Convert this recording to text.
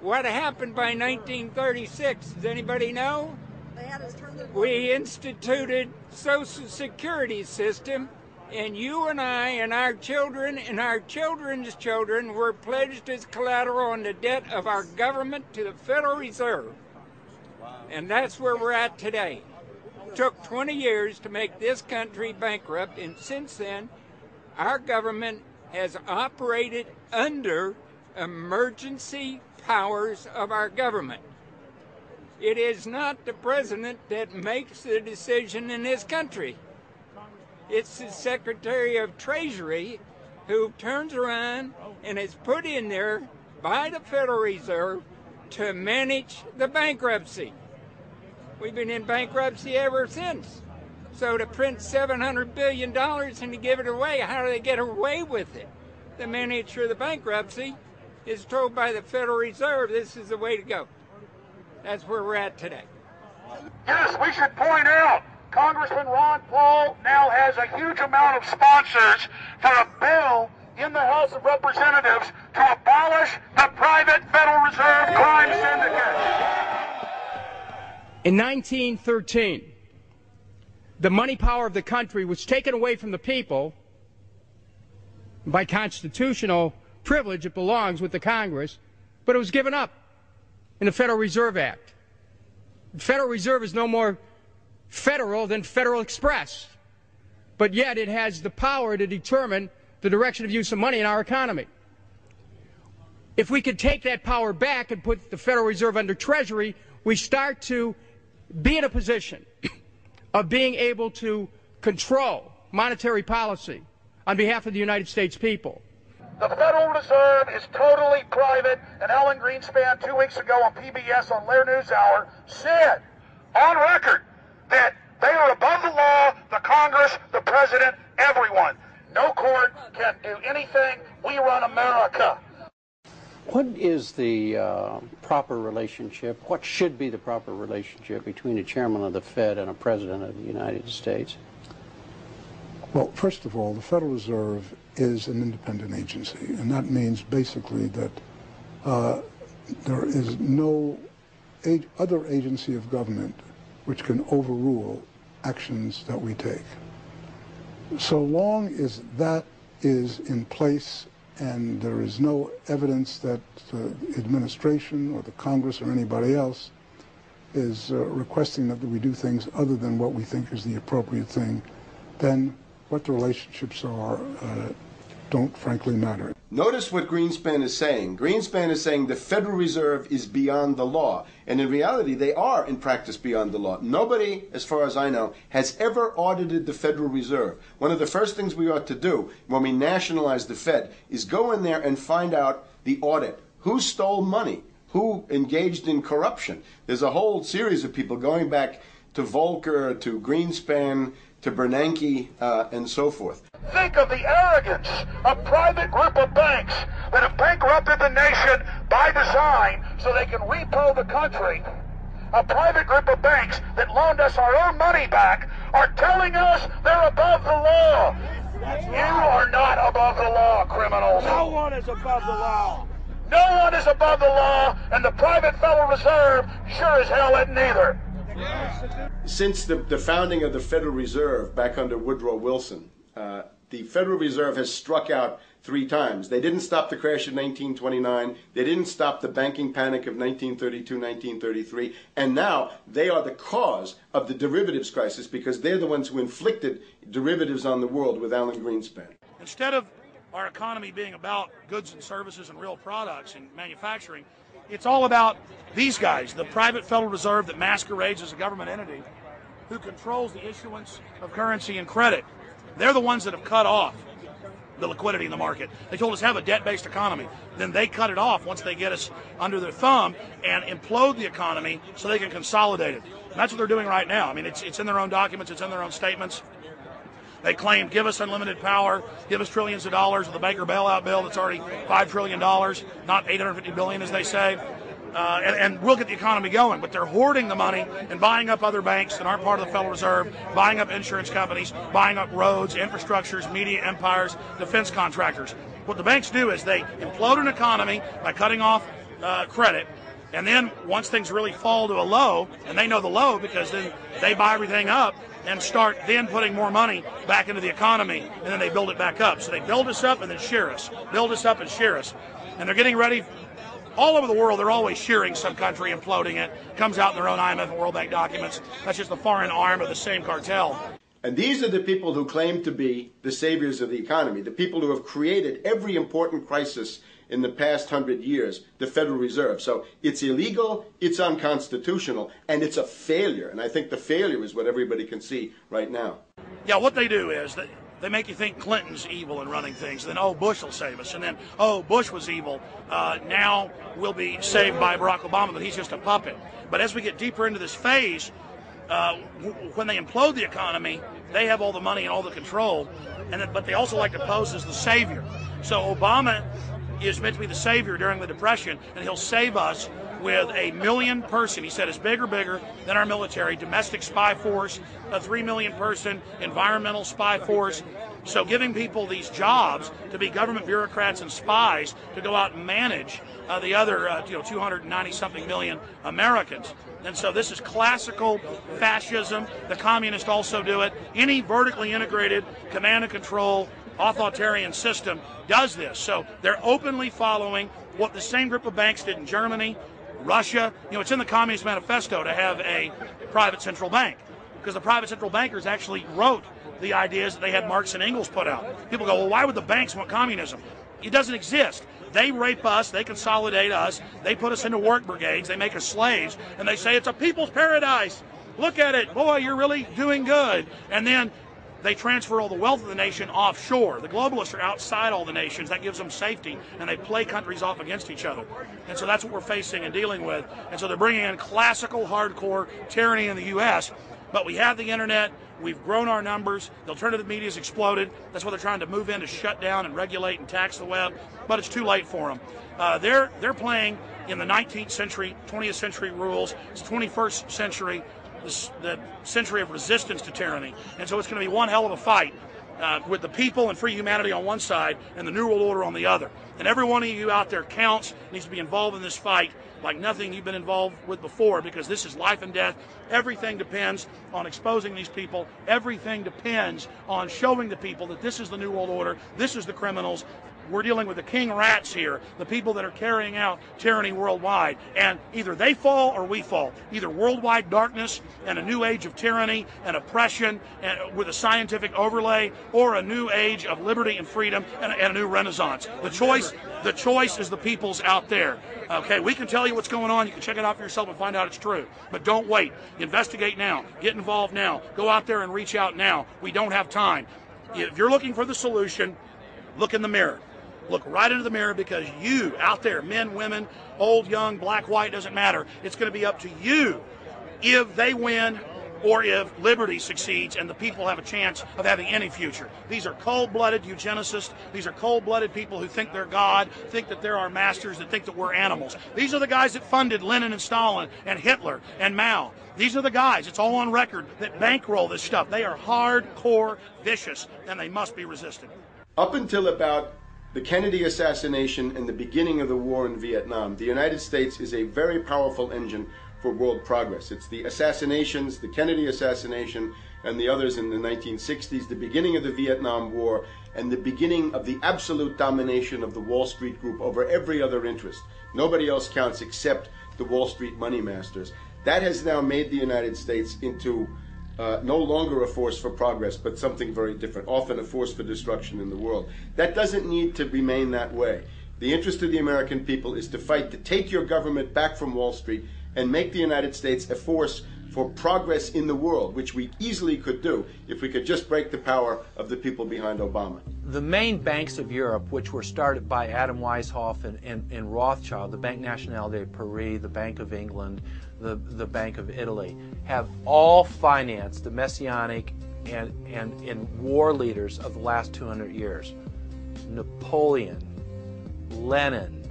What happened by 1936? Does anybody know? We instituted Social Security system, and you and I and our children and our children's children were pledged as collateral on the debt of our government to the Federal Reserve. And that's where we're at today. It took 20 years to make this country bankrupt, and since then, our government has operated under emergency powers of our government. It is not the president that makes the decision in this country. It's the Secretary of Treasury who turns around and is put in there by the Federal Reserve to manage the bankruptcy. We've been in bankruptcy ever since. So to print $700 billion and to give it away, how do they get away with it? The manager of the bankruptcy is told by the Federal Reserve this is the way to go. That's where we're at today. Yes, we should point out, Congressman Ron Paul now has a huge amount of sponsors for a bill in the House of Representatives to abolish the private Federal Reserve crime syndicate. In 1913, the money power of the country was taken away from the people. By constitutional privilege, it belongs with the Congress, but it was given up in the Federal Reserve Act. The Federal Reserve is no more federal than Federal Express, but yet it has the power to determine the direction of use of money in our economy. If we could take that power back and put the Federal Reserve under Treasury, we start to be in a position of being able to control monetary policy on behalf of the United States people. The Federal Reserve is totally private, and Alan Greenspan 2 weeks ago on PBS on Lair NewsHour said on record that they are above the law, the Congress, the President, everyone. No court can do anything. We run America. What is the proper relationship, what should be the proper relationship between a chairman of the Fed and a president of the United States? Well, first of all, the Federal Reserve is an independent agency, and that means basically that there is no other agency of government which can overrule actions that we take. So long as that is in place and there is no evidence that the administration or the Congress or anybody else is requesting that we do things other than what we think is the appropriate thing, then what the relationships are don't frankly matter. Notice what Greenspan is saying. Greenspan is saying the Federal Reserve is beyond the law. And in reality, they are in practice beyond the law. Nobody, as far as I know, has ever audited the Federal Reserve. One of the first things we ought to do when we nationalize the Fed is go in there and find out the audit. Who stole money? Who engaged in corruption? There's a whole series of people going back to Volcker, to Greenspan, to Bernanke, and so forth. Think of the arrogance of private group of banks that have bankrupted the nation by design so they can repo the country. A private group of banks that loaned us our own money back are telling us they're above the law. You are not above the law, criminals. No one is above the law. No one is above the law, and the private Federal Reserve sure as hell isn't either. Since the founding of the Federal Reserve back under Woodrow Wilson, the Federal Reserve has struck out 3 times. They didn't stop the crash of 1929. They didn't stop the banking panic of 1932, 1933. And now they are the cause of the derivatives crisis because they're the ones who inflicted derivatives on the world with Alan Greenspan. Instead of our economy being about goods and services and real products and manufacturing, it's all about these guys, the private Federal Reserve that masquerades as a government entity who controls the issuance of currency and credit. They're the ones that have cut off the liquidity in the market. They told us have a debt-based economy. Then they cut it off once they get us under their thumb and implode the economy so they can consolidate it. And that's what they're doing right now. I mean, it's in their own documents. It's in their own statements. They claim, give us unlimited power, give us trillions of dollars with the Baker bailout bill that's already $5 trillion, not $850 billion as they say. And we'll get the economy going, but they're hoarding the money and buying up other banks that aren't part of the Federal Reserve, buying up insurance companies, buying up roads, infrastructures, media empires, defense contractors. What the banks do is they implode an economy by cutting off credit. And then once things really fall to a low, and they know the low because then they buy everything up and start then putting more money back into the economy, and then they build it back up. So they build us up and then shear us, build us up and shear us. And they're getting ready. All over the world, they're always shearing some country, imploding it. Comes out in their own IMF and World Bank documents. That's just the foreign arm of the same cartel. And these are the people who claim to be the saviors of the economy, the people who have created every important crisis in the past 100 years, the Federal Reserve. So it's illegal, it's unconstitutional, and it's a failure. And I think the failure is what everybody can see right now. Yeah, what they do is they make you think Clinton's evil in running things. Then, oh, Bush will save us. And then, oh, Bush was evil. Now we'll be saved by Barack Obama, but he's just a puppet. But as we get deeper into this phase, when they implode the economy, they have all the money and all the control. But they also like to pose as the savior. So Obama is meant to be the savior during the Depression, and he'll save us with a 1 million person, he said, is bigger than our military, domestic spy force, a 3 million person environmental spy force. So giving people these jobs to be government bureaucrats and spies to go out and manage the other 290-something million Americans. And so this is classical fascism. The communists also do it. Any vertically integrated command and control authoritarian system does this. So they're openly following what the same group of banks did in Germany, Russia. It's in the Communist Manifesto to have a private central bank, because the private central bankers actually wrote the ideas that they had Marx and Engels put out. People go, well, why would the banks want communism? It doesn't exist. They rape us, they consolidate us, they put us into work brigades, they make us slaves, and they say it's a people's paradise. Look at it, boy, you're really doing good. And then they transfer all the wealth of the nation offshore. The globalists are outside all the nations. That gives them safety, and they play countries off against each other. And so that's what we're facing and dealing with. And so they're bringing in classical, hardcore tyranny in the U.S., but we have the internet. We've grown our numbers. The alternative media has exploded. That's what they're trying to move in, to shut down and regulate and tax the web, but it's too late for them. They're playing in the 19th century, 20th century rules. It's 21st century, the century of resistance to tyranny. And so it's going to be one hell of a fight with the people and free humanity on one side and the New World Order on the other. And every one of you out there counts, needs to be involved in this fight like nothing you've been involved with before, because this is life and death. Everything depends on exposing these people. Everything depends on showing the people that this is the New World Order, this is the criminals. We're dealing with the king rats here, the people that are carrying out tyranny worldwide. And either they fall or we fall. Either worldwide darkness and a new age of tyranny and oppression and with a scientific overlay, or a new age of liberty and freedom and a new renaissance. The choice is the people's out there. Okay, we can tell you what's going on. You can check it out for yourself and find out it's true. But don't wait. Investigate now. Get involved now. Go out there and reach out now. We don't have time. If you're looking for the solution, look in the mirror. Look right into the mirror, because you out there, men, women, old, young, black, white, doesn't matter. It's going to be up to you if they win or if liberty succeeds and the people have a chance of having any future. These are cold-blooded eugenicists. These are cold-blooded people who think they're God, think that they're our masters, that think that we're animals. These are the guys that funded Lenin and Stalin and Hitler and Mao. These are the guys, it's all on record, that bankroll this stuff. They are hardcore vicious, and they must be resisted. Up until about the Kennedy assassination and the beginning of the war in Vietnam, the United States is a very powerful engine for world progress. It's the assassinations, the Kennedy assassination, and the others in the 1960s, the beginning of the Vietnam War, and the beginning of the absolute domination of the Wall Street group over every other interest. Nobody else counts except the Wall Street money masters. That has now made the United States into no longer a force for progress, but something very different, often a force for destruction in the world. That doesn't need to remain that way. The interest of the American people is to fight to take your government back from Wall Street and make the United States a force for progress in the world, which we easily could do if we could just break the power of the people behind Obama. The main banks of Europe, which were started by Adam Weishaupt and Rothschild, the Banque Nationale de Paris, the Bank of England, the Bank of Italy, have all financed the messianic and war leaders of the last 200 years. Napoleon, Lenin,